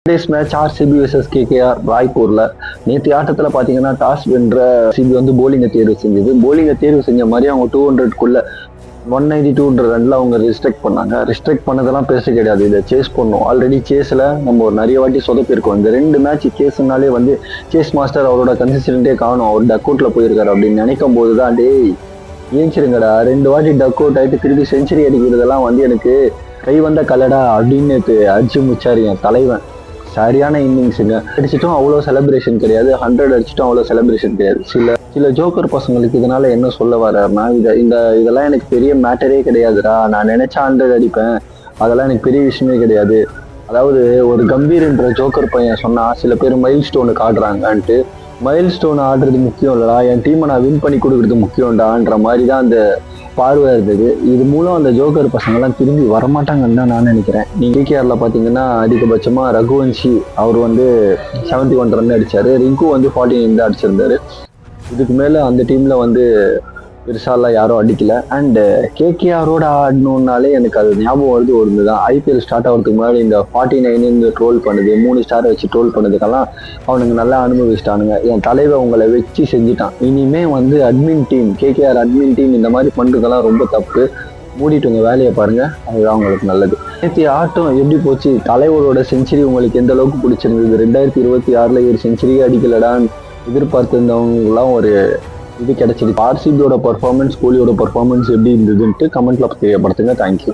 Days match RCB versus KKR ராய்ப்பூர்ல நேற்று ஆட்டத்தில் பார்த்தீங்கன்னா டாஸ் வென்ற சிபி வந்து போலிங்கை தேர்வு செஞ்சது. போலிங்கை தேர்வு செஞ்ச மாதிரி அவங்க 200க்குள்ள 192 ரன்ல அவங்க ரிஸ்ட்ரிக்ட் பண்ணாங்க. ரிஸ்ட்ரிக்ட் பண்ணதெல்லாம் பெருசு கிடையாது, இதை சேஸ் பண்ணோம். ஆல்ரெடி சேஸில் நம்ம ஒரு நிறைய வாட்டி சொதப்பிருக்கோம். இந்த 2 மேட்ச் சேஸ்னாலே வந்து சேஸ் மாஸ்டர் அவரோட கன்சிஸ்டன்ட்டே காணும், அவர் டக் அவுட்ல போயிருக்காரு அப்படின்னு நினைக்கும் போது தான் டேய் ஏஞ்சிருங்கடா, 2 வாட்டி டக் அவுட் ஆகிட்டு திருப்பி செஞ்சுரி அடிக்கிறதெல்லாம் வந்து எனக்கு கை வந்த கலடா அப்படின்னு அடிச்சு முச்சாரு என் தலைவன். சரியான இன்னிங்ஸுங்க. அடிச்சிட்டும் அவ்வளோ செலிப்ரேஷன் கிடையாது, 100 அடிச்சிட்டும் அவ்வளோ செலிப்ரேஷன் கிடையாது. சில ஜோக்கர் பசங்களுக்கு இதனால என்ன சொல்ல வர்றாருன்னா, இதெல்லாம் எனக்கு பெரிய மேட்டரே கிடையாதுடா, நான் நினைச்சா 100 அடிப்பேன், அதெல்லாம் எனக்கு பெரிய விஷயமே கிடையாது. அதாவது ஒரு கம்பீர்ன்ற ஜோக்கர் பையன் சொன்னா சில பேர் மைல் ஸ்டோனுக்கு ஆடுறாங்கன்ட்டு, மைல் ஸ்டோன் ஆடுறது முக்கியம் இல்லடா, என் டீமை நான் வின் பண்ணி கொடுக்குறது முக்கியம்டான்ற மாதிரி தான் அந்த பார்வை இருந்தது. இது மூலம் அந்த ஜோக்கர் பசங்கள்லாம் திரும்பி வரமாட்டாங்கன்னு தான் நான் நினைக்கிறேன். நீங்கள் கேகேஆர்ல பார்த்தீங்கன்னா அதிகபட்சமாக ரகுவன்ஷி அவர் வந்து 71 ரன் அடிச்சாரு, ரிங்கு வந்து 49 தான் அடிச்சிருந்தாரு. இதுக்கு மேலே அந்த டீமில் வந்து பெருசாலாம் யாரும் அடிக்கல. அண்டு கேகேஆரோட ஆடணுன்னாலே எனக்கு அது ஞாபகம் வருது ஒன்று தான், ஐபிஎல் ஸ்டார்ட் ஆகிறதுக்கு முன்னாடி இந்த 49 ட்ரோல் பண்ணுது, 3 ஸ்டாரை வச்சு ட்ரோல் பண்ணதுக்கெல்லாம் அவனுங்க நல்லா அனுபவிச்சிட்டானுங்க. என் தலைவர் உங்களை வச்சு செஞ்சுட்டான். இனிமே வந்து admin team, KKR admin team இந்த மாதிரி பண்ணுறதெல்லாம் ரொம்ப தப்பு. மூடிட்டு உங்கள் வேலையை பாருங்க, அதுதான் உங்களுக்கு நல்லது. நேற்று ஆட்டம் எப்படி போச்சு? தலைவரோட செஞ்சுரி உங்களுக்கு எந்த அளவுக்கு பிடிச்சிருந்தது? 2026 ஒரு செஞ்சுரியே அடிக்கலடான்னு எதிர்பார்த்திருந்தவங்களாம் ஒரு இது கிடைச்சிருக்கு. ஆர்சிபியோட பர்ஃபார்மன்ஸ், கோலியோட பர்ஃபார்மன்ஸ் எப்படி இருந்ததுன்ட்டு கமெண்ட்ல தெரியப்படுத்துங்க. தேங்க்யூ.